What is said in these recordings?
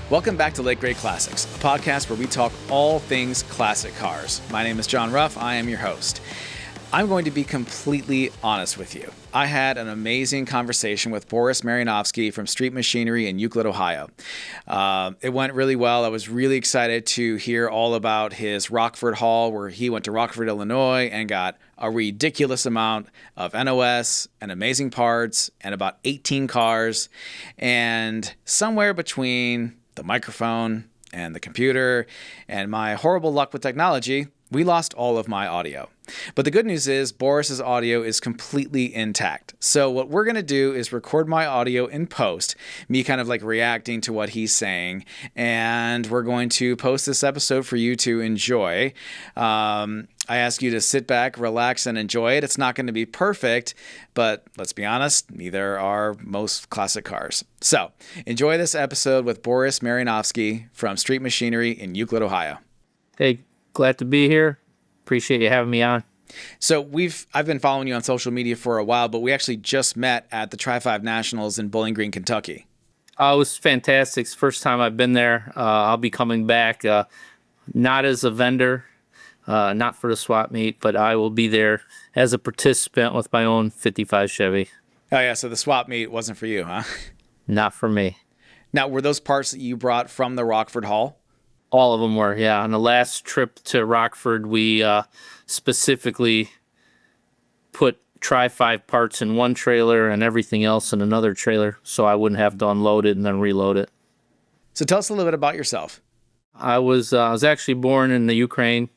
Welcome back to Late Grade Classics, a podcast where we talk all things classic cars. My name is John Ruff. I am your host. I'm going to be completely honest with you. I had an amazing conversation with Boris from Street Machinery in Euclid, Ohio. It went really well. I was really excited to hear all about his Rockford Hall, where he went to Rockford, Illinois, and got a ridiculous amount of NOS and amazing parts and about 18 cars. And somewhere between the microphone and the computer and my horrible luck with technology, we lost all of my audio. But the good news is Boris's audio is completely intact. So what we're going to do is record my audio in post, me kind of like reacting to what he's saying, and we're going to post this episode for you to enjoy. I ask you to sit back, relax, and enjoy it. It's not going to be perfect, but let's be honest, neither are most classic cars. So enjoy this episode with Boris from Street Machinery in Euclid, Ohio. Hey, glad to be here. Appreciate you having me on. So I've been following you on social media for a while, but we actually just met at the Tri-5 Nationals in Bowling Green, Kentucky. It was fantastic. It's the first time I've been there. I'll be coming back, not as a vendor, not for the swap meet, but I will be there as a participant with my own 55 Chevy. Oh, yeah, so the swap meet wasn't for you, huh? Not for me. Now, were those parts that you brought from the Rockford Hall? All of them were, yeah. On the last trip to Rockford, we specifically put Tri-5 parts in one trailer and everything else in another trailer, so I wouldn't have to unload it and then reload it. So tell us a little bit about yourself. I was actually born in the Ukraine,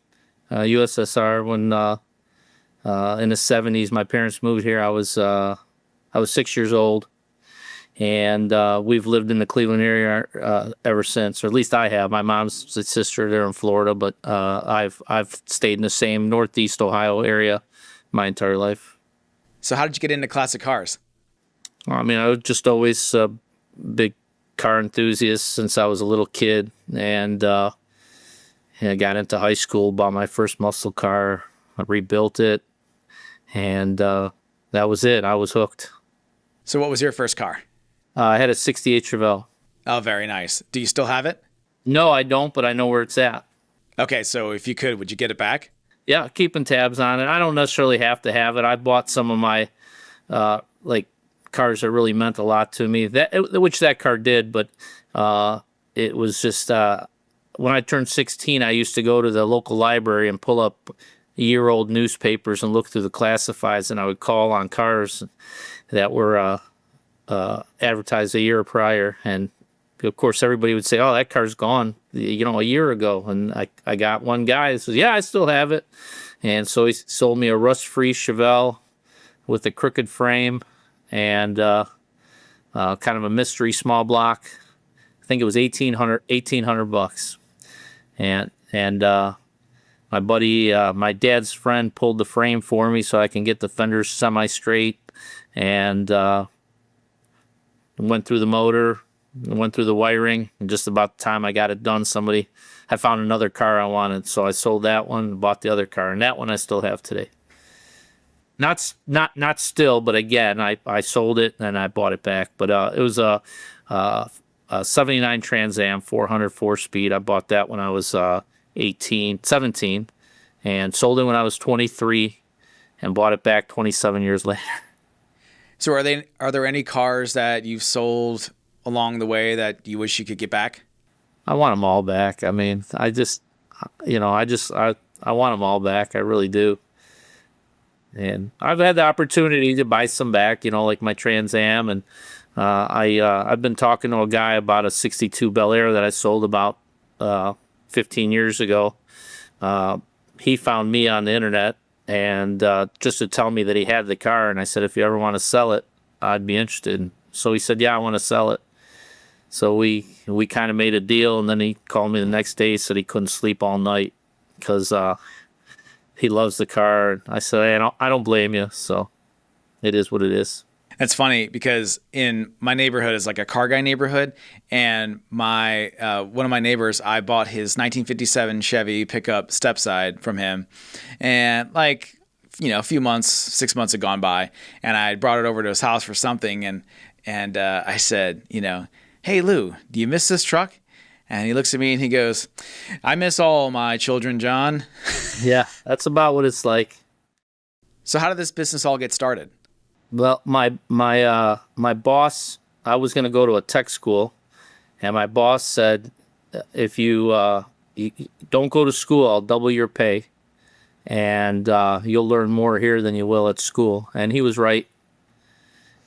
USSR. When in the 70s, my parents moved here. I was 6 years old. And we've lived in the Cleveland area ever since, or at least I have. My mom's sister there in Florida, but I've stayed in the same Northeast Ohio area my entire life. So how did you get into classic cars? I mean, I was just always a big car enthusiast since I was a little kid, and I got into high school, bought my first muscle car, I rebuilt it, and that was it. I was hooked. So what was your first car? I had a 68 Chevelle. Oh, very nice. Do you still have it? No, I don't, but I know where it's at. Okay, so if you could, would you get it back? Yeah, keeping tabs on it. I don't necessarily have to have it. I bought some of my cars that really meant a lot to me, which that car did, but it was just when I turned 16, I used to go to the local library and pull up year-old newspapers and look through the classifieds, and I would call on cars that were advertised a year prior, and of course everybody would say, "Oh, that car's gone, a year ago." And I got one guy that says, "Yeah, I still have it," and so he sold me a rust-free Chevelle with a crooked frame and kind of a mystery small block. I think it was $1,800 and my buddy, my dad's friend, pulled the frame for me so I can get the fenders semi-straight, and went through the motor, went through the wiring, and just about the time I got it done, I found another car I wanted, so I sold that one and bought the other car, and that one I still have today. Not still, but again, I sold it and I bought it back. But it was a 79 Trans Am 400 4-speed. I bought that when I was 17, and sold it when I was 23, and bought it back 27 years later. So are there any cars that you've sold along the way that you wish you could get back? I want them all back. I mean, I want them all back. I really do. And I've had the opportunity to buy some back, like my Trans Am, and I've been talking to a guy about a 62 Bel Air that I sold about 15 years ago. He found me on the internet, and just to tell me that he had the car, and I said, if you ever want to sell it, I'd be interested. So he said, yeah, I want to sell it. So we kind of made a deal, and then he called me the next day, said he couldn't sleep all night because he loves the car. And I said, hey, I don't blame you. So it is what it is. That's funny because in my neighborhood is like a car guy neighborhood, and my one of my neighbors, I bought his 1957 Chevy pickup stepside from him, and a few months, 6 months had gone by, and I brought it over to his house for something, and I said, hey Lou, do you miss this truck? And he looks at me and he goes, I miss all my children, John. Yeah, that's about what it's like. So how did this business all get started? Well, my boss, I was going to go to a tech school, and my boss said, if you don't go to school, I'll double your pay, and you'll learn more here than you will at school. And he was right.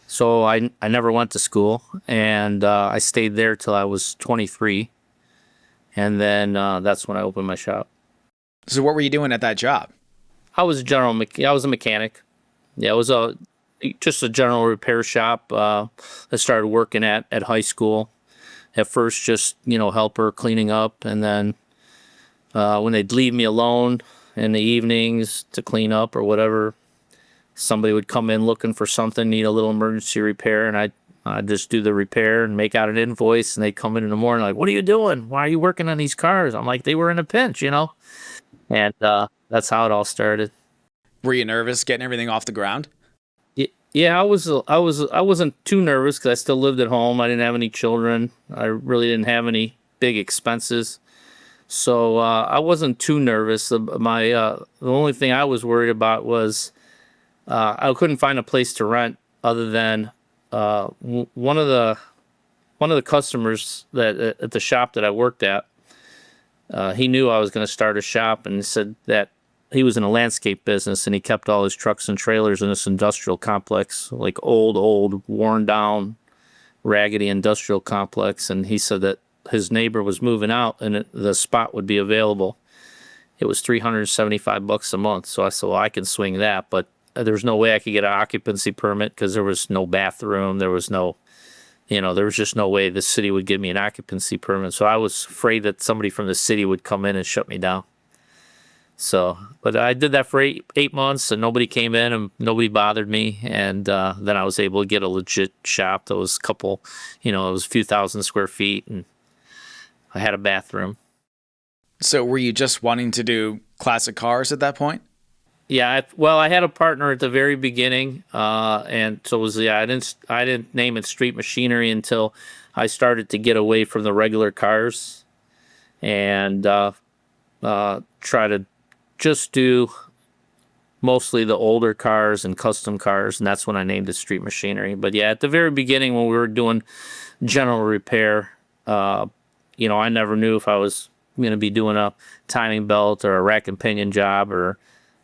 So I never went to school, and I stayed there till I was 23, and then that's when I opened my shop. So what were you doing at that job? I was a mechanic. Yeah, it was just a general repair shop. I started working at high school. At first, just helper cleaning up, and then when they'd leave me alone in the evenings to clean up or whatever, somebody would come in looking for something, need a little emergency repair, and I'd just do the repair and make out an invoice, and they'd come in the morning like, "What are you doing? Why are you working on these cars?" I'm like, "They were in a pinch, And that's how it all started. Were you nervous getting everything off the ground? Yeah, I wasn't too nervous because I still lived at home. I didn't have any children. I really didn't have any big expenses, so I wasn't too nervous. The only thing I was worried about was I couldn't find a place to rent other than one of the customers that at the shop that I worked at. He knew I was going to start a shop, and he said that he was in a landscape business, and he kept all his trucks and trailers in this industrial complex, like old, worn down, raggedy industrial complex. And he said that his neighbor was moving out, and the spot would be available. It was $375 a month. So I said, well, I can swing that, but there's no way I could get an occupancy permit because there was no bathroom. There was no, there was just no way the city would give me an occupancy permit. So I was afraid that somebody from the city would come in and shut me down. So, but I did that for eight months, and nobody came in and nobody bothered me. And then I was able to get a legit shop that was it was a few thousand square feet, and I had a bathroom. So were you just wanting to do classic cars at that point? Yeah, I had a partner at the very beginning, and so I didn't name it Street Machinery until I started to get away from the regular cars, and try to just do mostly the older cars and custom cars, and that's when I named it Street Machinery. But yeah, at the very beginning when we were doing general repair, I never knew if I was going to be doing a timing belt or a rack and pinion job or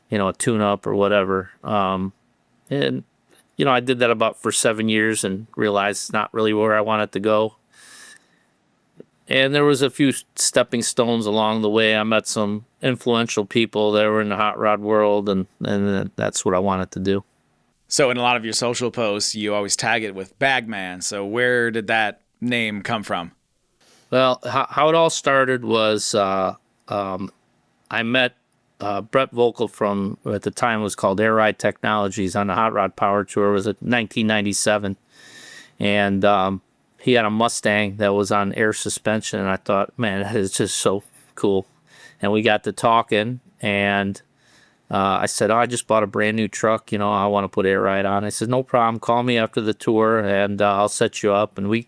a tune-up or whatever. And I did that for 7 years and realized it's not really where I wanted to go. And there was a few stepping stones along the way. I met some influential people that were in the hot rod world, and that's what I wanted to do. So in a lot of your social posts, you always tag it with Bagman. So where did that name come from? Well, how it all started was I met Brett Volkel from, at the time it was called Air Ride Technologies, on the Hot Rod Power Tour. It was 1997. And he had a Mustang that was on air suspension, and I thought, man, that is just so cool. And we got to talking, and I said, I just bought a brand new truck, I want to put Air Ride on. I said, no problem, call me after the tour, and I'll set you up. And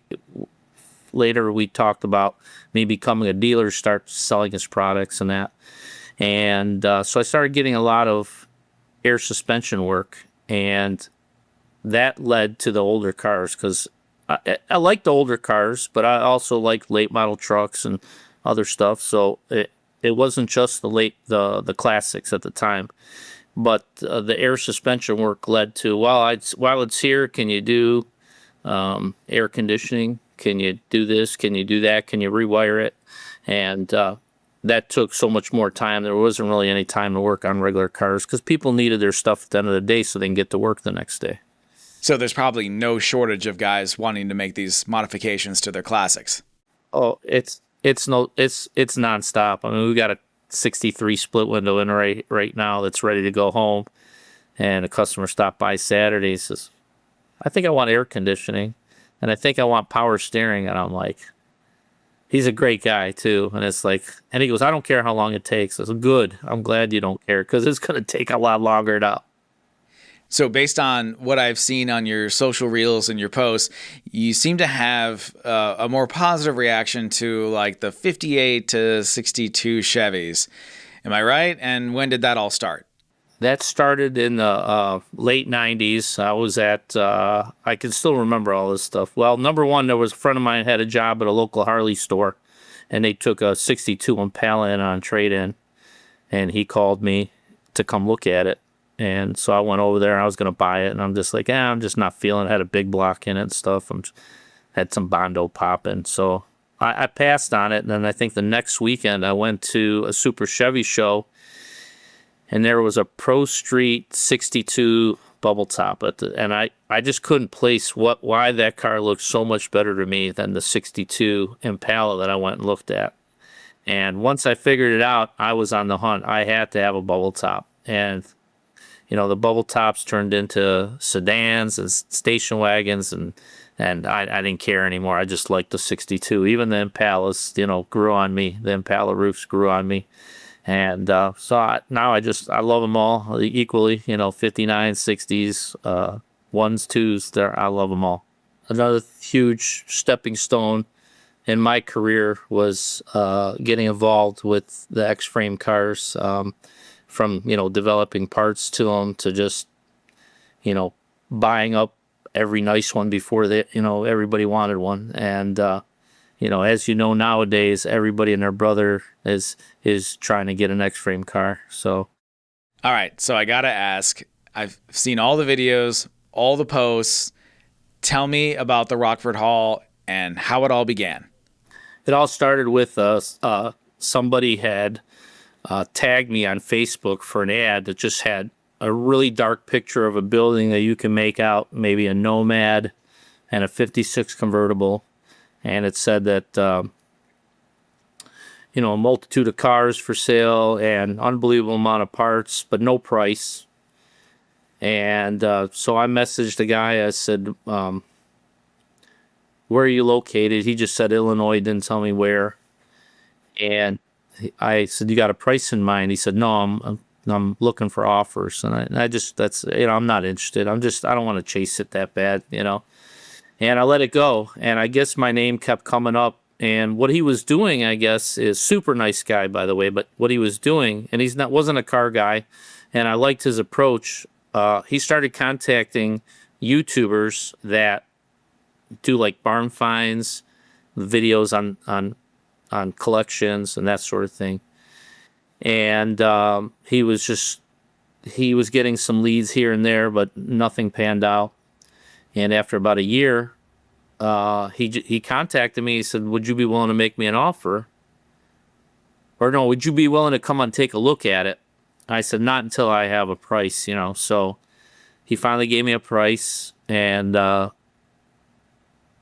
later we talked about me becoming a dealer, start selling his products and that. And so I started getting a lot of air suspension work, and that led to the older cars, because I like the older cars, but I also like late model trucks and other stuff. So it wasn't just the classics at the time, but the air suspension work led to, while it's here, can you do air conditioning? Can you do this? Can you do that? Can you rewire it? And that took so much more time. There wasn't really any time to work on regular cars because people needed their stuff at the end of the day so they can get to work the next day. So there's probably no shortage of guys wanting to make these modifications to their classics. Oh, it's nonstop. I mean, we got a 63 split window in right now that's ready to go home, and a customer stopped by Saturday. He says, I think I want air conditioning, and I think I want power steering. And I'm like, he's a great guy too. And it's like, and he goes, I don't care how long it takes. I said, good. I'm glad you don't care, because it's going to take a lot longer now. So based on what I've seen on your social reels and your posts, you seem to have a more positive reaction to like the 58 to 62 Chevys. Am I right? And when did that all start? That started in the late 90s. I was at, I can still remember all this stuff. Well, number one, there was a friend of mine had a job at a local Harley store, and they took a 62 Impala in on trade-in, and he called me to come look at it. And so I went over there, and I was going to buy it, and I'm just like, I'm just not feeling it. Had a big block in it and stuff. Had some Bondo popping. So I passed on it, and then I think the next weekend I went to a Super Chevy show, and there was a Pro Street 62 bubble top and I just couldn't place why that car looked so much better to me than the 62 Impala that I went and looked at. And once I figured it out, I was on the hunt. I had to have a bubble top. And the bubble tops turned into sedans and station wagons, and I didn't care anymore. I just liked the 62. Even the Impalas, grew on me. The Impala roofs grew on me. And so now I love them all equally, 59, 60s, ones, twos, I love them all. Another huge stepping stone in my career was getting involved with the X-frame cars, from, developing parts to them to just, buying up every nice one before everybody wanted one. And, as nowadays, everybody and their brother is trying to get an X-frame car. So, all right. So I gotta ask. I've seen all the videos, all the posts. Tell me about the Rockford Hall and how it all began. It all started with somebody had tagged me on Facebook for an ad that just had a really dark picture of a building that you can make out maybe a Nomad and a 56 convertible. And it said that, a multitude of cars for sale and unbelievable amount of parts, but no price. And so I messaged the guy. I said, where are you located? He just said Illinois, didn't tell me where. And I said, you got a price in mind? He said, no, I'm looking for offers. And I just, I'm not interested. I don't want to chase it that bad, And I let it go. And I guess my name kept coming up. And what he was doing, I guess, is super nice guy, by the way. But what he was doing, and wasn't a car guy, and I liked his approach. He started contacting YouTubers that do like barn finds, videos on collections and that sort of thing. And he was getting some leads here and there, but nothing panned out. And after about a year, he contacted me. He said, would you be willing to make me an offer? Or no, would you be willing to come and take a look at it? I said, not until I have a price, So he finally gave me a price, and it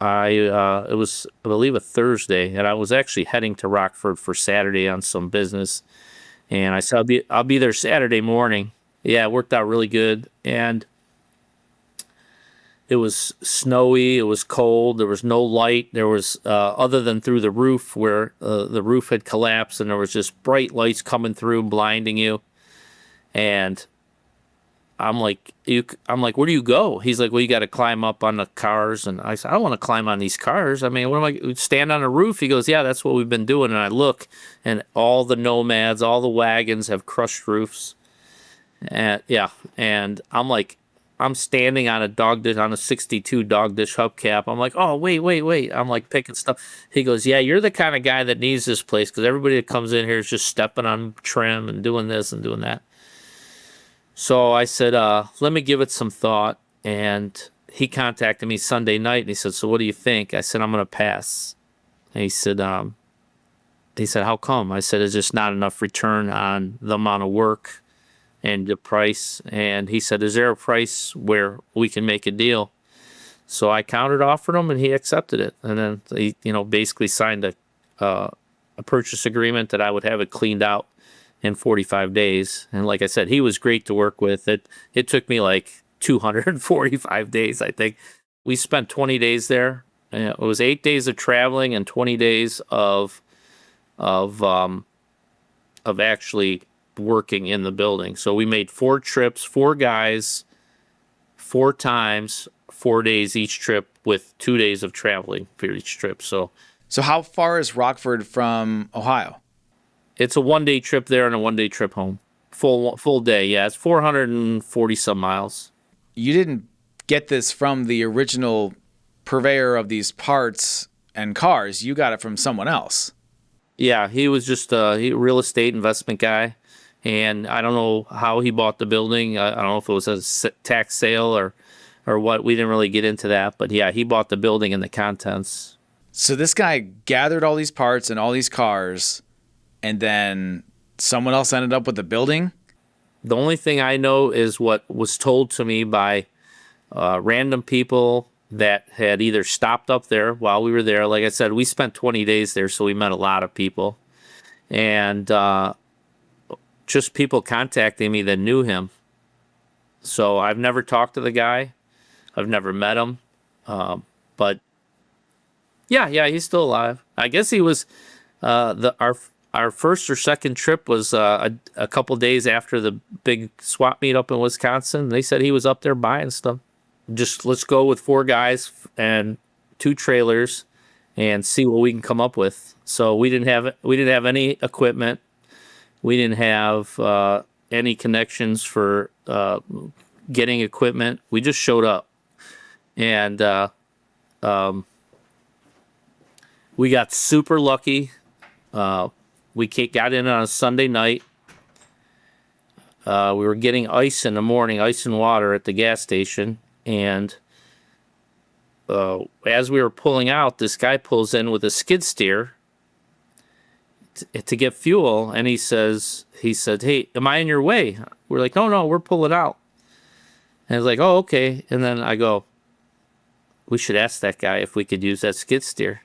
was, I believe, a Thursday, and I was actually heading to Rockford for Saturday on some business. And I said, I'll be there Saturday morning. Yeah, it worked out really good. And it was snowy. It was cold. There was no light. There was, other than through the roof where the roof had collapsed, and there was just bright lights coming through, blinding you. And I'm like, where do you go? He's like, well, you got to climb up on the cars. And I said, I don't want to climb on these cars. I mean, what am I, stand on a roof? He goes, yeah, that's what we've been doing. And I look, and all the Nomads, all the wagons have crushed roofs. And yeah, and I'm like, I'm standing on a 62 dog dish hubcap. I'm like, oh, wait. I'm like picking stuff. He goes, yeah, you're the kind of guy that needs this place, because everybody that comes in here is just stepping on trim and doing this and doing that. So I said, let me give it some thought. And he contacted me Sunday night, and he said, so what do you think? I said, I'm going to pass. And he said, how come? I said, it's just not enough return on the amount of work and the price. And he said, is there a price where we can make a deal? So I countered offered him, and he accepted it. And then he, basically signed a purchase agreement that I would have it cleaned out in 45 days. And like I said, he was great to work with. It took me like 245 days, I think. We spent 20 days there. It was 8 days of traveling and 20 days of actually working in the building. So we made 4 trips, 4 guys, 4 times, 4 days each trip, with 2 days of traveling for each trip. So how far is Rockford from Ohio? it's a 1-day trip there and a 1-day trip home. Full day, yeah. It's 440 some miles. You didn't get this from the original purveyor of these parts and cars. You got it from someone else. Yeah, he was just a real estate investment guy, and I don't know how he bought the building. I don't know if it was a tax sale or what. We didn't really get into that, but yeah, he bought the building and the contents. So this guy gathered all these parts and all these cars, and then someone else ended up with the building? The only thing I know is what was told to me by random people that had either stopped up there while we were there. Like I said, we spent 20 days there, so we met a lot of people. And just people contacting me that knew him. So I've never talked to the guy. I've never met him. But yeah, he's still alive. I guess he was our first or second trip was a couple days after the big swap meet up in Wisconsin. They said he was up there buying stuff. Just let's go with 4 guys and 2 trailers and see what we can come up with. So we didn't have any equipment. We didn't have any connections for getting equipment. We just showed up, and we got super lucky. We got in on a Sunday night. We were getting ice in the morning, ice and water at the gas station. And as we were pulling out, this guy pulls in with a skid steer to get fuel. And he said, "Hey, am I in your way?" We're like, no, we're pulling out. And he's like, "Oh, okay." And then I go, "We should ask that guy if we could use that skid steer."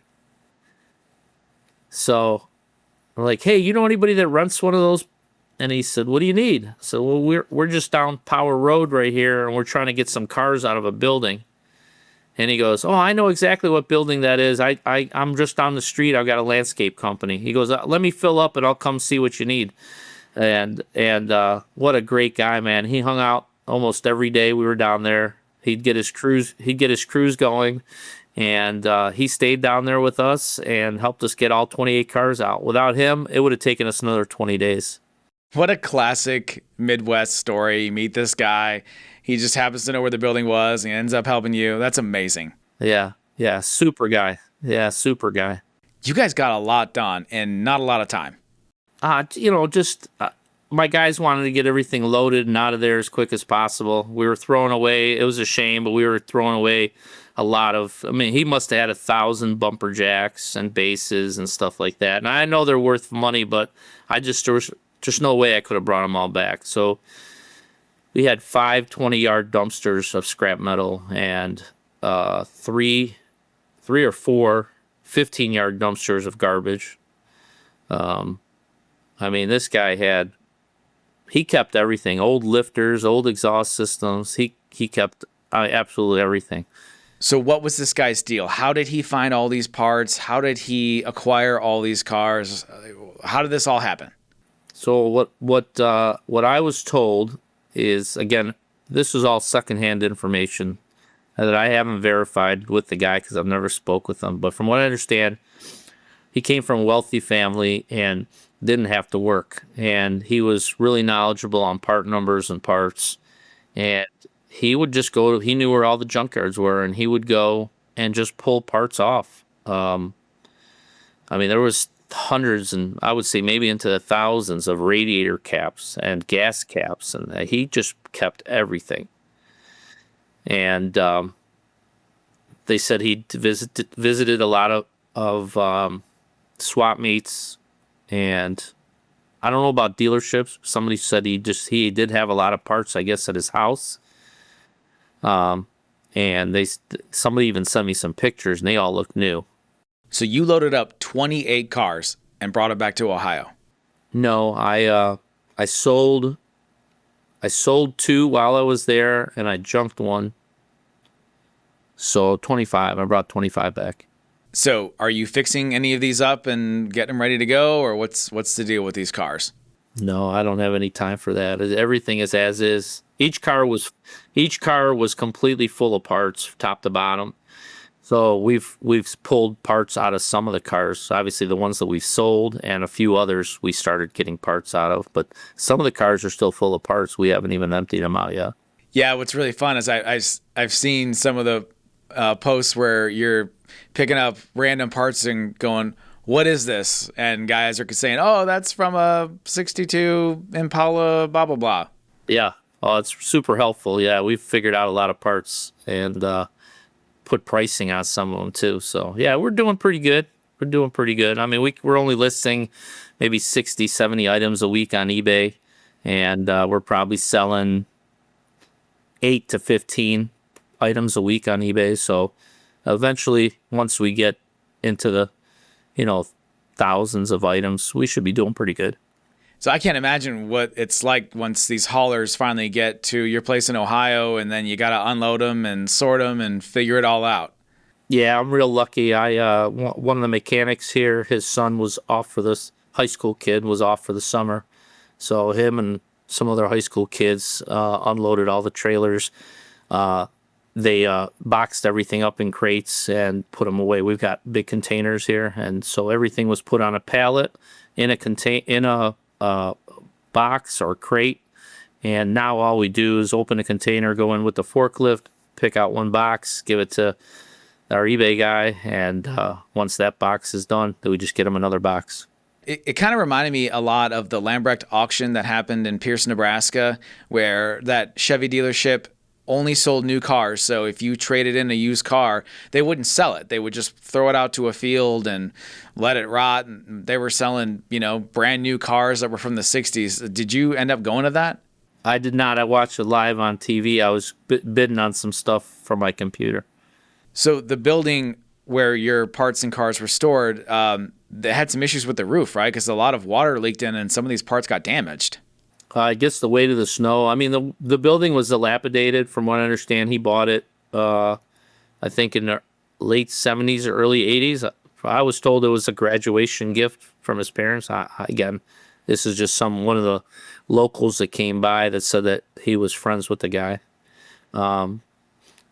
So I'm like, "Hey, you know anybody that rents one of those?" And he said, "What do you need?" So, "Well, we're just down Power Road right here, and we're trying to get some cars out of a building." And he goes, "Oh, I know exactly what building that is. I'm just down the street. I've got a landscape company." He goes, "Let me fill up, and I'll come see what you need." And what a great guy, man. He hung out almost every day we were down there. He'd get his cruise going. And he stayed down there with us and helped us get all 28 cars out. Without him, it would have taken us another 20 days. What a classic Midwest story. You meet this guy. He just happens to know where the building was and ends up helping you. That's amazing. Yeah, super guy. Yeah, super guy. You guys got a lot done in not a lot of time. My guys wanted to get everything loaded and out of there as quick as possible. We were throwing away, it was a shame, but we were throwing away a lot of, he must have had 1,000 bumper jacks and bases and stuff like that. And I know they're worth money, but there was just no way I could have brought them all back. So we had 5 20-yard dumpsters of scrap metal and 3 or 4 15-yard dumpsters of garbage. This guy he kept everything, old lifters, old exhaust systems. He kept absolutely everything. So what was this guy's deal? How did he find all these parts? How did he acquire all these cars? How did this all happen? So what I was told is, again, this is all secondhand information that I haven't verified with the guy because I've never spoke with him. But from what I understand, he came from a wealthy family and didn't have to work. And he was really knowledgeable on part numbers and parts. And he would just he knew where all the junkyards were, and he would go and just pull parts off. There was hundreds, and I would say maybe into the thousands of radiator caps and gas caps, and he just kept everything. And they said he visited a lot of swap meets, and I don't know about dealerships. Somebody said he did have a lot of parts, I guess, at his house. And somebody even sent me some pictures, and they all look new. So you loaded up 28 cars and brought it back to Ohio? No, I sold 2 while I was there, and I junked 1. So 25. I brought 25 back. So are you fixing any of these up and getting them ready to go, or what's the deal with these cars? No, I don't have any time for that. Everything is as is. Each car was completely full of parts, top to bottom. So we've pulled parts out of some of the cars. Obviously, the ones that we've sold and a few others we started getting parts out of. But some of the cars are still full of parts. We haven't even emptied them out yet. Yeah, what's really fun is I've seen some of the posts where you're picking up random parts and going, "What is this?" And guys are saying, "Oh, that's from a '62 Impala, blah blah blah." Yeah. Oh, it's super helpful. Yeah, we've figured out a lot of parts and put pricing on some of them too. So yeah, we're doing pretty good. We're doing pretty good. I mean, we're only listing maybe 60, 70 items a week on eBay, and we're probably selling 8 to 15 items a week on eBay. So eventually, once we get into the, thousands of items, we should be doing pretty good. So I can't imagine what it's like once these haulers finally get to your place in Ohio, and then you got to unload them and sort them and figure it all out. Yeah, I'm real lucky. One of the mechanics here, his son was off for this high school kid was off for the summer, so him and some other high school kids unloaded all the trailers. They boxed everything up in crates and put them away. We've got big containers here, and so everything was put on a pallet in a box or crate. And now all we do is open a container, go in with the forklift, pick out one box, give it to our eBay guy, and once that box is done, then we just get them another box. It kind of reminded me a lot of the Lambrecht auction that happened in Pierce, Nebraska, where that Chevy dealership only sold new cars. So if you traded in a used car, they wouldn't sell it. They would just throw it out to a field and let it rot. And they were selling, brand new cars that were from the 60s. Did you end up going to that? I did not. I watched it live on TV. I was bidding on some stuff from my computer. So the building where your parts and cars were stored, they had some issues with the roof, right? Because a lot of water leaked in and some of these parts got damaged. I guess the weight of the snow. I mean, the building was dilapidated. From what I understand, he bought it, I think, in the late 70s or early 80s. I was told it was a graduation gift from his parents. Again, this is just one of the locals that came by that said that he was friends with the guy. And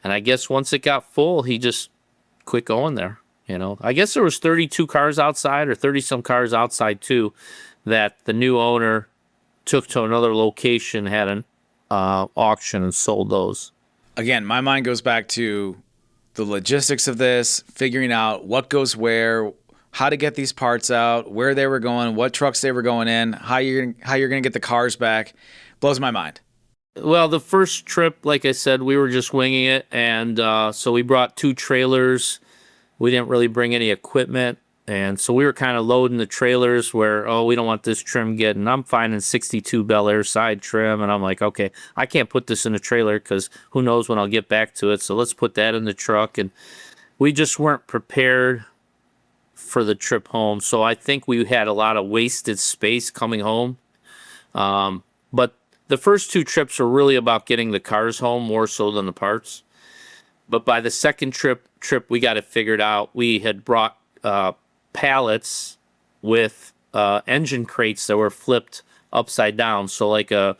I guess once it got full, he just quit going there. I guess there was 32 cars outside or 30-some cars outside, too, that the new owner took to another location, had an auction, and sold those. Again, my mind goes back to the logistics of this, figuring out what goes where, how to get these parts out, where they were going, what trucks they were going in, how you're going to get the cars back. Blows my mind. Well, the first trip, like I said, we were just winging it, and so we brought 2 trailers. We didn't really bring any equipment. And so we were kind of loading the trailers where, we don't want this trim getting. I'm finding 62 Bel Air side trim, and I'm like, okay, I can't put this in a trailer because who knows when I'll get back to it. So let's put that in the truck. And we just weren't prepared for the trip home. So I think we had a lot of wasted space coming home. But the first 2 trips were really about getting the cars home more so than the parts. But by the second trip, we got it figured out. We had brought pallets with engine crates that were flipped upside down. So like a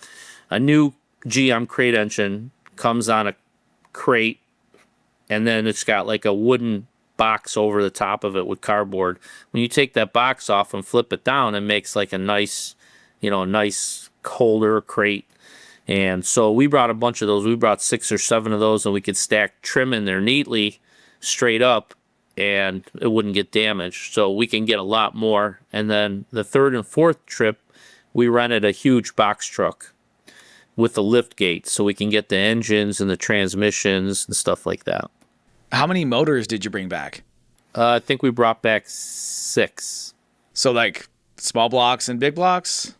new GM crate engine comes on a crate, and then it's got like a wooden box over the top of it with cardboard. When you take that box off and flip it down, it makes like a nice holder crate. And so we brought a bunch of those. We brought 6 or 7 of those, and we could stack trim in there neatly, straight up, and it wouldn't get damaged. So we can get a lot more. And then the third and fourth trip, we rented a huge box truck with a lift gate so we can get the engines and the transmissions and stuff like that. How many motors did you bring back? I think we brought back 6. So like small blocks and big blocks?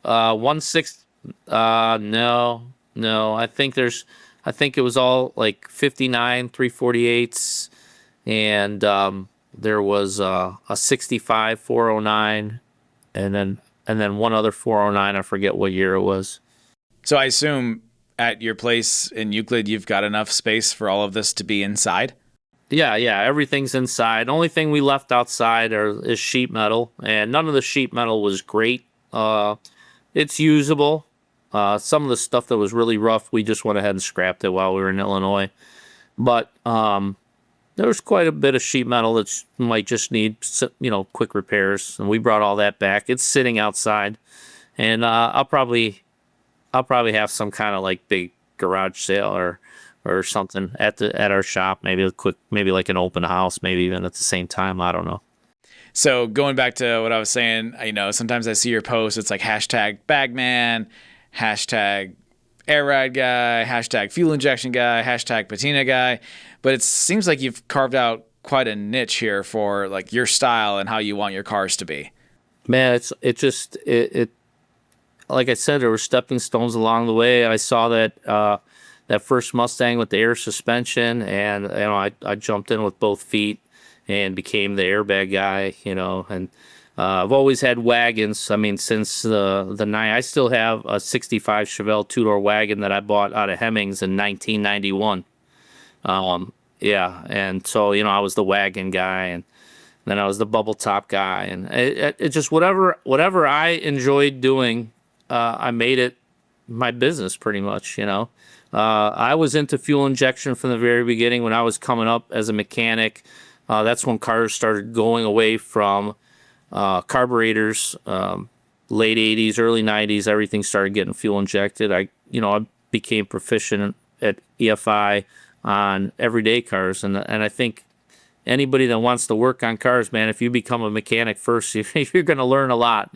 1/6. No. I think it was all like 59 348s. And there was a 65 409, and then one other 409. I forget what year it was. So I assume at your place in Euclid, you've got enough space for all of this to be inside? Yeah, everything's inside. Only thing we left outside is sheet metal, and none of the sheet metal was great. it's usable. Some of the stuff that was really rough, we just went ahead and scrapped it while we were in Illinois. But there was quite a bit of sheet metal that might just need, quick repairs, and we brought all that back. It's sitting outside, and I'll probably have some kind of like big garage sale or something at our shop. Maybe like an open house, maybe even at the same time. I don't know. So going back to what I was saying, sometimes I see your posts. It's like hashtag bagman, hashtag air ride guy, hashtag fuel injection guy, hashtag patina guy. But it seems like you've carved out quite a niche here for like your style and how you want your cars to be. Man, it like I said, there were stepping stones along the way. I saw that first Mustang with the air suspension, and I jumped in with both feet and became the airbag guy, and I've always had wagons. I mean, since the nine, I still have a 65 Chevelle two-door wagon that I bought out of Hemmings in 1991. Yeah, and so, I was the wagon guy, and then I was the bubble top guy, and it just whatever I enjoyed doing, I made it my business pretty much, I was into fuel injection from the very beginning when I was coming up as a mechanic. That's when cars started going away from carburetors. Late 80s, early 90s, everything started getting fuel injected. I became proficient at EFI on everyday cars, and I think anybody that wants to work on cars, man, if you become a mechanic first, you're going to learn a lot,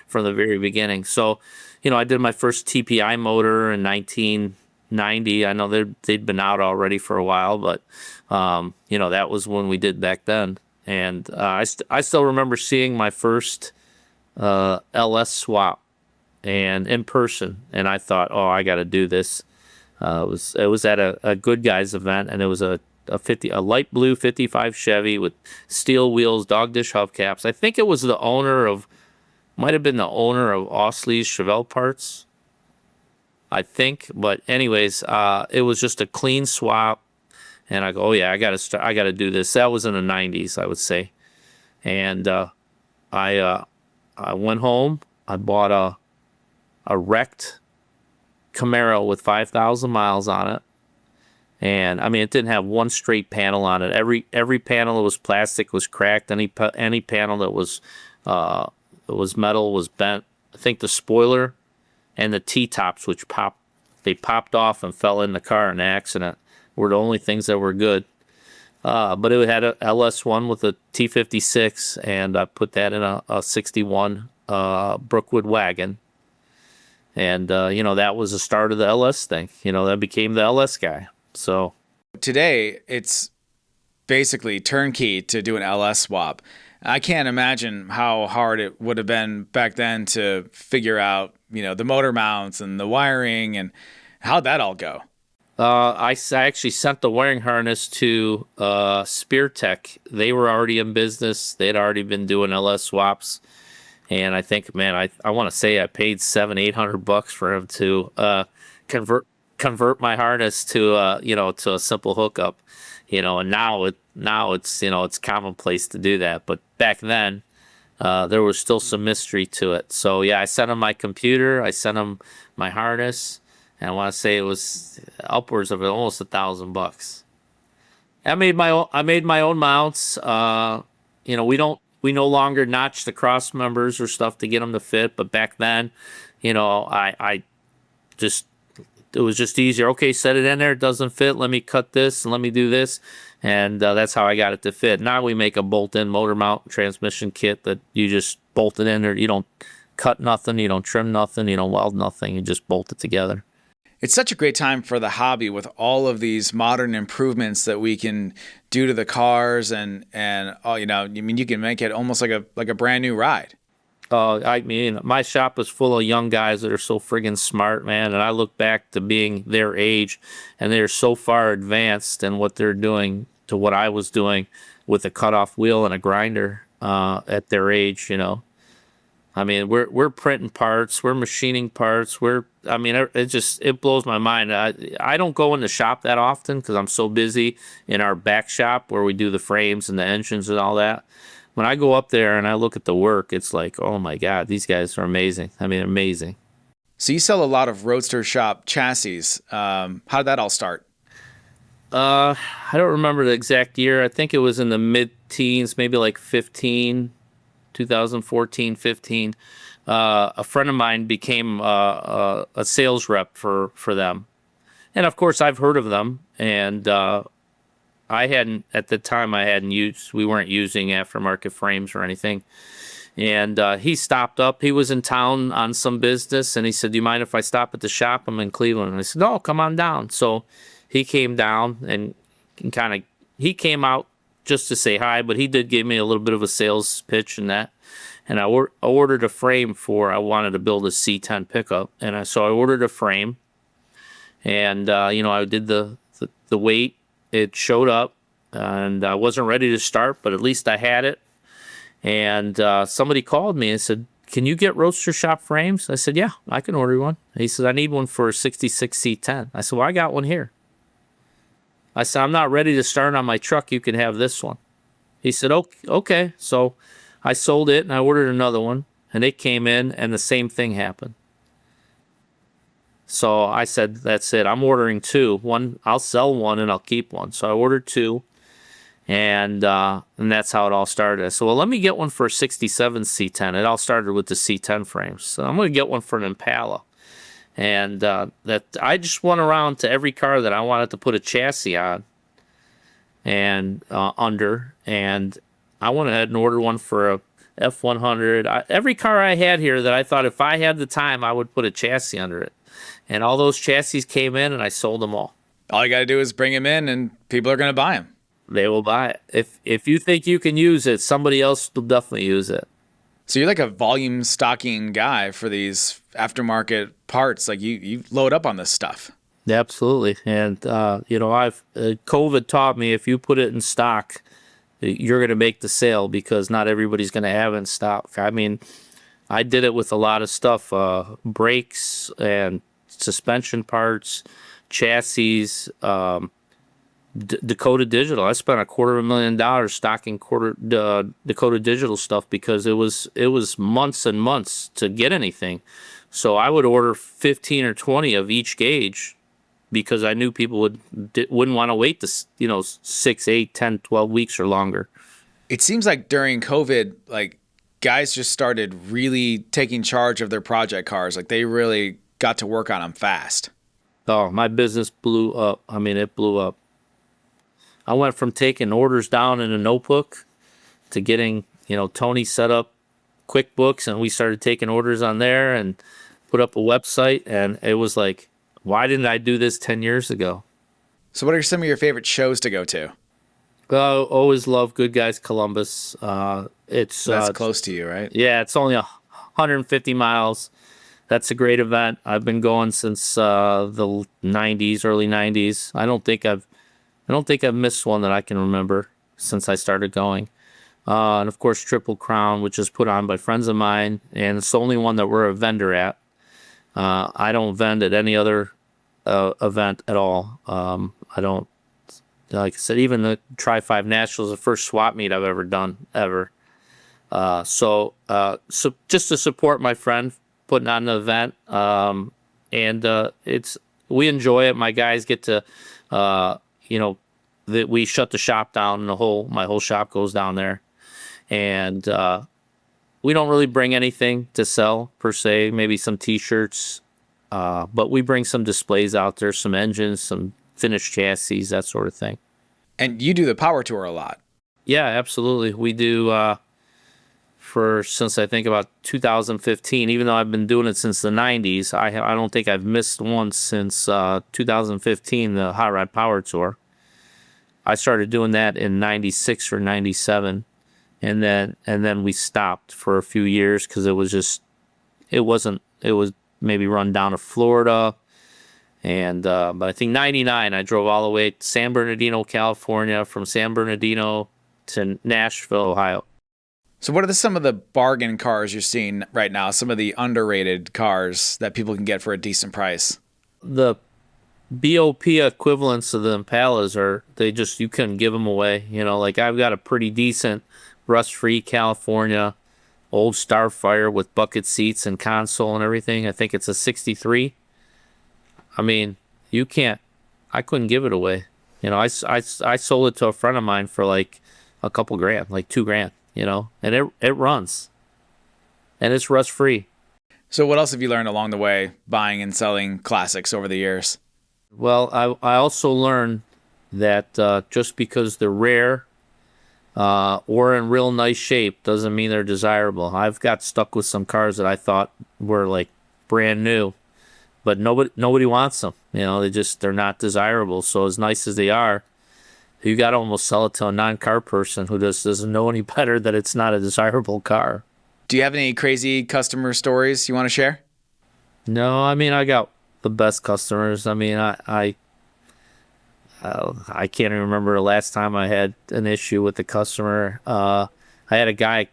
from the very beginning. So, I did my first TPI motor in 1990. I know they'd been out already for a while, but that was when we did back then. And I still remember seeing my first LS swap and in person, and I thought, oh, I got to do this. It was at a Good Guys event, and it was a light blue 55 Chevy with steel wheels, dog dish hubcaps. I think it was might have been the owner of Southeast Chevy Parts, I think. But anyways, it was just a clean swap, and I go, oh yeah, I gotta do this. That was in the 90s, I would say. And I went home. I bought a wrecked Camaro with 5,000 miles on it. And I mean, it didn't have one straight panel on it. Every panel that was plastic was cracked. Any panel that was metal was bent. I think the spoiler and the T-tops, which popped off and fell in the car in an accident, were the only things that were good. But it had a LS1 with a T56, and I put that in a 61 Brookwood wagon. And, that was the start of the LS thing. That became the LS guy. So today, it's basically turnkey to do an LS swap. I can't imagine how hard it would have been back then to figure out, the motor mounts and the wiring, and how'd that all go? I actually sent the wiring harness to Spear Tech. They were already in business. They'd already been doing LS swaps. And I think, man, I want to say I paid $700-800 for him to convert my harness to to a simple hookup, and now it's commonplace to do that. But back then, there was still some mystery to it. So yeah, I sent him my computer, I sent him my harness, and I want to say it was upwards of almost $1,000. I made my own mounts. We no longer notch the cross members or stuff to get them to fit, but back then, I just, it was just easier. Okay, set it in there. It doesn't fit. Let me cut this and let me do this. And that's how I got it to fit. Now we make a bolt-in motor mount transmission kit that you just bolt it in there. You don't cut nothing. You don't trim nothing. You don't weld nothing. You just bolt it together. It's such a great time for the hobby with all of these modern improvements that we can do to the cars, and you can make it almost like a brand new ride. I mean, my shop is full of young guys that are so friggin' smart, man. And I look back to being their age, and they're so far advanced in what they're doing to what I was doing with a cutoff wheel and a grinder at their age, I mean, we're printing parts, we're machining parts, it blows my mind. I don't go in the shop that often because I'm so busy in our back shop where we do the frames and the engines and all that. When I go up there and I look at the work, it's like, oh my God, these guys are amazing. I mean, amazing. So you sell a lot of roadster shop chassis. How did that all start? I don't remember the exact year. I think it was in the mid-teens, maybe like 2014, 15. A friend of mine became a sales rep for them. And of course, I've heard of them. And I hadn't, at the time, we weren't using aftermarket frames or anything. And he stopped up. He was in town on some business. And he said, do you mind if I stop at the shop? I'm in Cleveland. And I said, no, come on down. So he came down and he came out just to say hi, but he did give me a little bit of a sales pitch and that. And I ordered a frame I wanted to build a C10 pickup. And so I ordered a frame and, I did the weight. It showed up and I wasn't ready to start, but at least I had it. And somebody called me and said, can you get roadster shop frames? I said, yeah, I can order one. He said, I need one for a 66 C10. I said, well, I got one here. I said, I'm not ready to start on my truck. You can have this one. He said, okay. So I sold it and I ordered another one and it came in and the same thing happened. So I said, that's it. I'm ordering two. One, I'll sell one and I'll keep one. So I ordered two and that's how it all started. I said, well, let me get one for a 67 C10. It all started with the C10 frames. So I'm going to get one for an Impala. And that I just went around to every car that I wanted to put a chassis on and under, and I went ahead and ordered one for a F100. Every car I had here that I thought if I had the time, I would put a chassis under it. And all those chassis came in, and I sold them all. All you got to do is bring them in, and people are going to buy them. They will buy it. If you think you can use it, somebody else will definitely use it. So you're like a volume stocking guy for these aftermarket parts. Like you load up on this stuff. Absolutely. And, COVID taught me if you put it in stock, you're going to make the sale because not everybody's going to have it in stock. I mean, I did it with a lot of stuff, brakes and suspension parts, chassis, Dakota Digital. I spent $250,000 stocking Dakota Digital stuff because it was months and months to get anything. So I would order 15 or 20 of each gauge because I knew people wouldn't want to wait 6, 8, 10, 12 weeks or longer. It seems like during COVID, like guys just started really taking charge of their project cars. Like they really got to work on them fast. Oh, my business blew up. I mean, it blew up. I went from taking orders down in a notebook to getting, Tony set up QuickBooks and we started taking orders on there and put up a website. And it was like, why didn't I do this 10 years ago? So what are some of your favorite shows to go to? Well, I always love Good Guys Columbus. That's close to you, right? Yeah, it's only 150 miles. That's a great event. I've been going since the 90s, early 90s. I don't think I've missed one that I can remember since I started going. And of course, Triple Crown, which is put on by friends of mine, and it's the only one that we're a vendor at. I don't vend at any other event at all. I don't, like I said, even the Tri-5 National is the first swap meet I've ever done, ever. So just to support my friend putting on the event, we enjoy it. My guys get to, that we shut the shop down and my whole shop goes down there. And we don't really bring anything to sell per se, maybe some t-shirts, but we bring some displays out there, some engines, some finished chassis, that sort of thing. And you do the power tour a lot. Yeah, absolutely. We do since I think about 2015, even though I've been doing it since the 90s, I don't think I've missed one since 2015, the Hot Rod Power Tour. I started doing that in 96 or 97. And then we stopped for a few years because it was maybe run down to Florida. And, but I think 99, I drove all the way to San Bernardino, California, from San Bernardino to Nashville, Ohio. So what are some of the bargain cars you're seeing right now? Some of the underrated cars that people can get for a decent price? The BOP equivalents of the Impalas you couldn't give them away. Like I've got a pretty decent rust-free California old Starfire with bucket seats and console and everything. I think it's a 63. I mean, I couldn't give it away. I sold it to a friend of mine for like a couple grand, like $2,000, and it runs and it's rust free. So what else have you learned along the way buying and selling classics over the years? Well, I also learned that just because they're rare or in real nice shape doesn't mean they're desirable. I've got stuck with some cars that I thought were like brand new, but nobody wants them. They're not desirable. So as nice as they are, you got to almost sell it to a non-car person who just doesn't know any better that it's not a desirable car. Do you have any crazy customer stories you want to share? No, I mean, I got the best customers. I mean, I can't even remember the last time I had an issue with the customer. I had a guy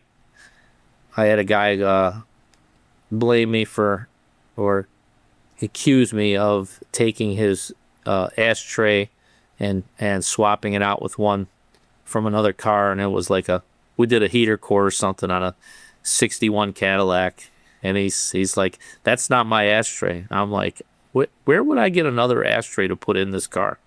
blame me or accuse me of taking his ashtray and swapping it out with one from another car, and it was like we did a heater core or something on a 61 Cadillac, and he's like, that's not my ashtray. I'm like, where would I get another ashtray to put in this car?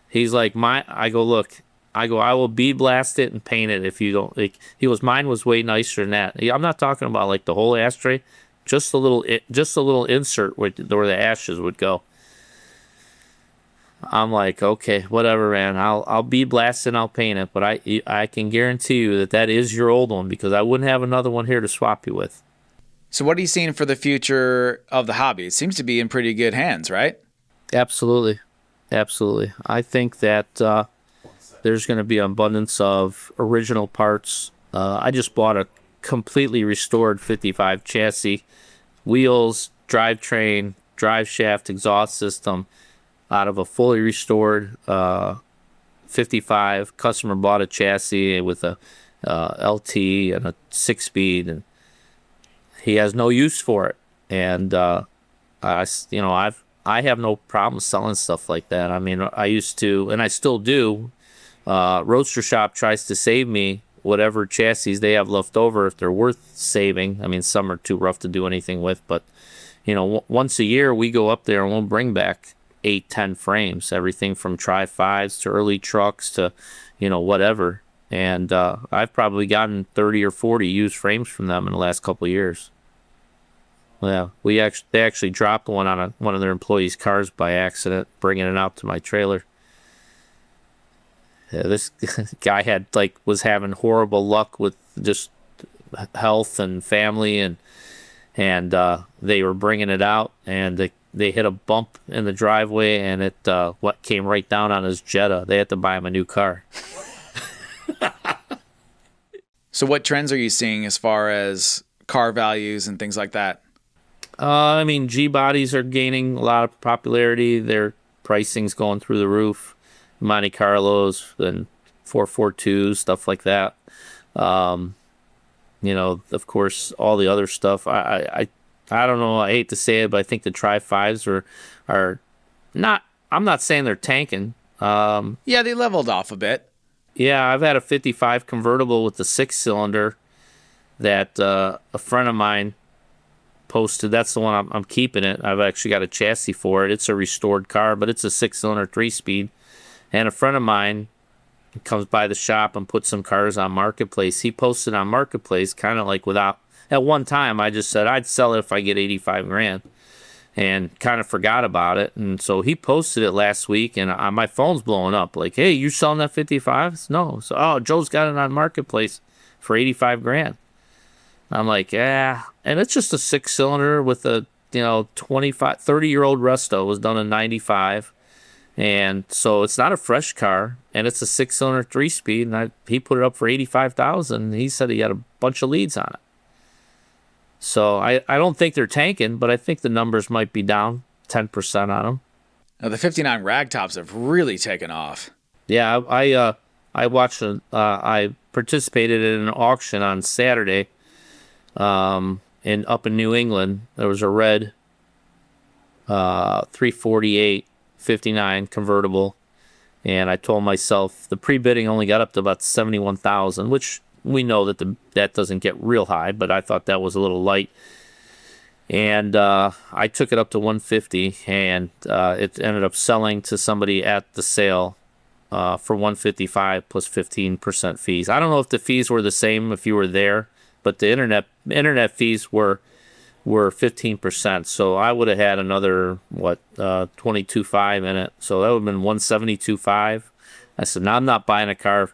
He's like, I will bead blast it and paint it if you don't. Like, he goes, mine was way nicer than that. I'm not talking about like the whole ashtray, just a little insert where the ashes would go. I'm like, okay, whatever, man. I'll bead blast it and I'll paint it, but I can guarantee you that is your old one, because I wouldn't have another one here to swap you with. So what are you seeing for the future of the hobby? It seems to be in pretty good hands, right? Absolutely. I think that there's going to be an abundance of original parts. I just bought a completely restored 55 chassis, wheels, drivetrain, drive shaft, exhaust system out of a fully restored 55. Customer bought a chassis with a LT and a 6-speed, and he has no use for it. And I have no problem selling stuff like that. I mean, I used to, and I still do. Roadster Shop tries to save me whatever chassis they have left over if they're worth saving. I mean, some are too rough to do anything with, but once a year we go up there and we'll bring back 8-10 frames, everything from Tri-5s to early trucks to whatever. And I've probably gotten 30 or 40 used frames from them in the last couple of years. Yeah, they actually dropped one on one of their employees' cars by accident, bringing it out to my trailer. Yeah, this guy was having horrible luck with just health and family, and they were bringing it out, and they hit a bump in the driveway, and it came right down on his Jetta. They had to buy him a new car. So what trends are you seeing as far as car values and things like that? I mean, G-bodies are gaining a lot of popularity. Their pricing's going through the roof. Monte Carlos and 442s, stuff like that. Of course, all the other stuff. I don't know. I hate to say it, but I think the Tri-5s are not. I'm not saying they're tanking. Yeah, they leveled off a bit. Yeah, I've had a 55 convertible with the 6-cylinder that a friend of mine posted. That's the one I'm keeping it. I've actually got a chassis for it. It's a restored car, but it's a 6-cylinder 3-speed. And a friend of mine comes by the shop and puts some cars on Marketplace. He posted on Marketplace kind of like at one time I just said I'd sell it if I get 85 grand, and kind of forgot about it. And so he posted it last week, and my phone's blowing up like, hey, you selling that 55? No. So, Joe's got it on Marketplace for 85 grand. I'm like, yeah. And it's just a 6-cylinder with a 30-year-old resto. Was done in 95. And so it's not a fresh car, and it's a 6-cylinder 3-speed, and he put it up for $85,000. He said he had a bunch of leads on it. So I don't think they're tanking, but I think the numbers might be down 10% on them. Now, the 59 ragtops have really taken off. Yeah, I I participated in an auction on Saturday, up in New England. There was a red 348 59 convertible, and I told myself the pre-bidding only got up to about 71,000, which we know that doesn't get real high, but I thought that was a little light. And I took it up to 150, and it ended up selling to somebody at the sale for 155 plus 15% fees. I don't know if the fees were the same if you were there, but the internet fees were 15%. So I would have had another 22.5 in it. So that would have been 172.5. I said, no, I'm not buying a car.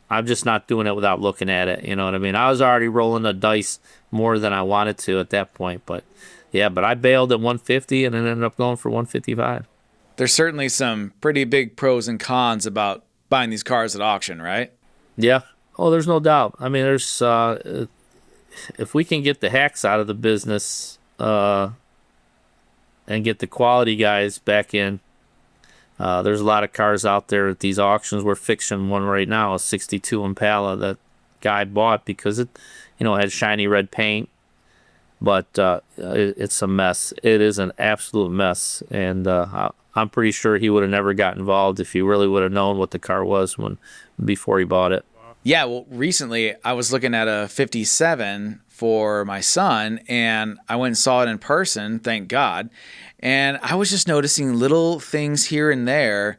I'm just not doing it without looking at it. You know what I mean? I was already rolling the dice more than I wanted to at that point. But yeah, I bailed at 150 and then ended up going for 155. There's certainly some pretty big pros and cons about buying these cars at auction, right? Yeah. Oh, there's no doubt. I mean, there's if we can get the hacks out of the business and get the quality guys back in, there's a lot of cars out there at these auctions. We're fixing one right now, a 62 Impala that guy bought because it had shiny red paint, but it's a mess. It is an absolute mess, and I'm pretty sure he would have never got involved if he really would have known what the car was before he bought it. Yeah, well, recently I was looking at a 57 for my son, and I went and saw it in person, thank God. And I was just noticing little things here and there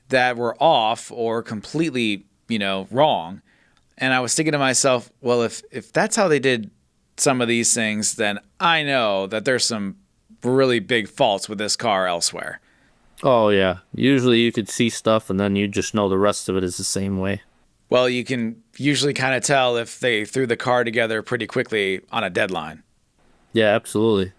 that were off or completely, wrong. And I was thinking to myself, well, if that's how they did some of these things, then I know that there's some really big faults with this car elsewhere. Oh, yeah. Usually you could see stuff, and then you just know the rest of it is the same way. Well, you can usually kind of tell if they threw the car together pretty quickly on a deadline. Yeah, absolutely.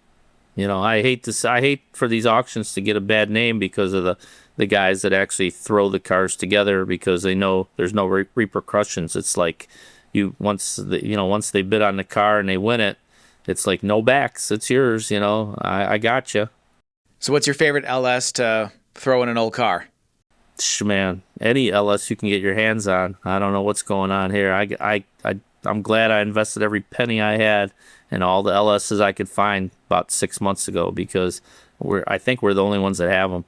I hate for these auctions to get a bad name because of the guys that actually throw the cars together because they know there's no repercussions. It's like once they bid on the car and they win it, it's like no backs. It's yours. I got you. So what's your favorite LS to throw in an old car? Man, any LS you can get your hands on. I don't know what's going on here. I'm glad I invested every penny I had in all the LSs I could find about 6 months ago because I think we're the only ones that have them.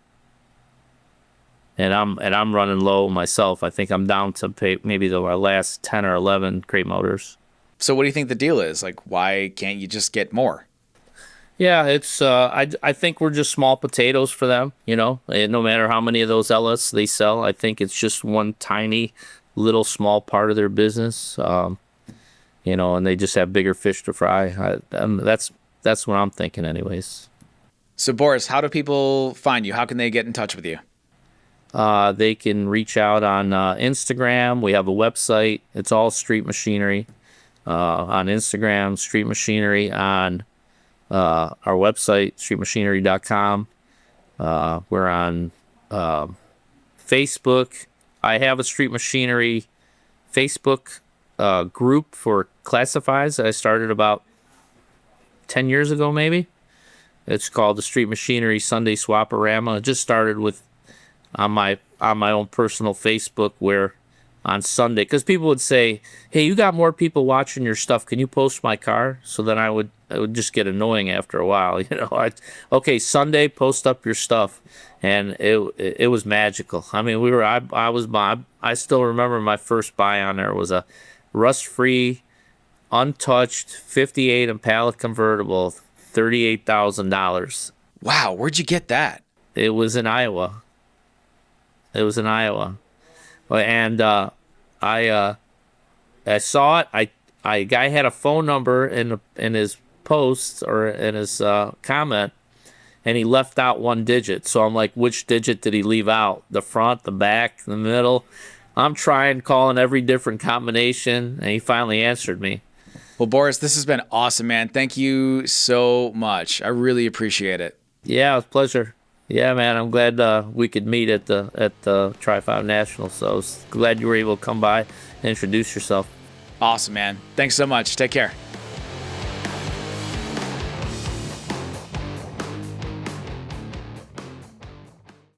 And I'm running low myself. I think I'm down to pay maybe the last 10 or 11 crate motors. So what do you think the deal is? Like, why can't you just get more? Yeah, it's I think we're just small potatoes for them, no matter how many of those LS they sell. I think it's just one tiny little small part of their business, and they just have bigger fish to fry. That's what I'm thinking anyways. So Boris, how do people find you? How can they get in touch with you? They can reach out on Instagram. We have a website. It's all Street Machinery on Instagram, Street Machinery on our website, streetmachinery.com. We're on Facebook. I have a Street Machinery Facebook group for classifieds that I started about 10 years ago, maybe. It's called the Street Machinery Sunday Swaparama. It just started on my own personal Facebook where on Sunday, because people would say, hey, you got more people watching your stuff. Can you post my car? So then it would just get annoying after a while. Okay, Sunday, post up your stuff. And it was magical. I mean, I still remember my first buy on there was a rust-free, untouched 58 Impala convertible, $38,000. Wow, where'd you get that? It was in Iowa. And I saw it. A guy had a phone number in his post or in his comment, and he left out one digit. So I'm like, which digit did he leave out? The front, the back, the middle? I'm calling every different combination, and he finally answered me. Well, Boris, this has been awesome, man. Thank you so much. I really appreciate it. Yeah, it was a pleasure. Yeah, man, I'm glad we could meet at the Tri-5 National. So I was glad you were able to come by and introduce yourself. Awesome, man. Thanks so much. Take care.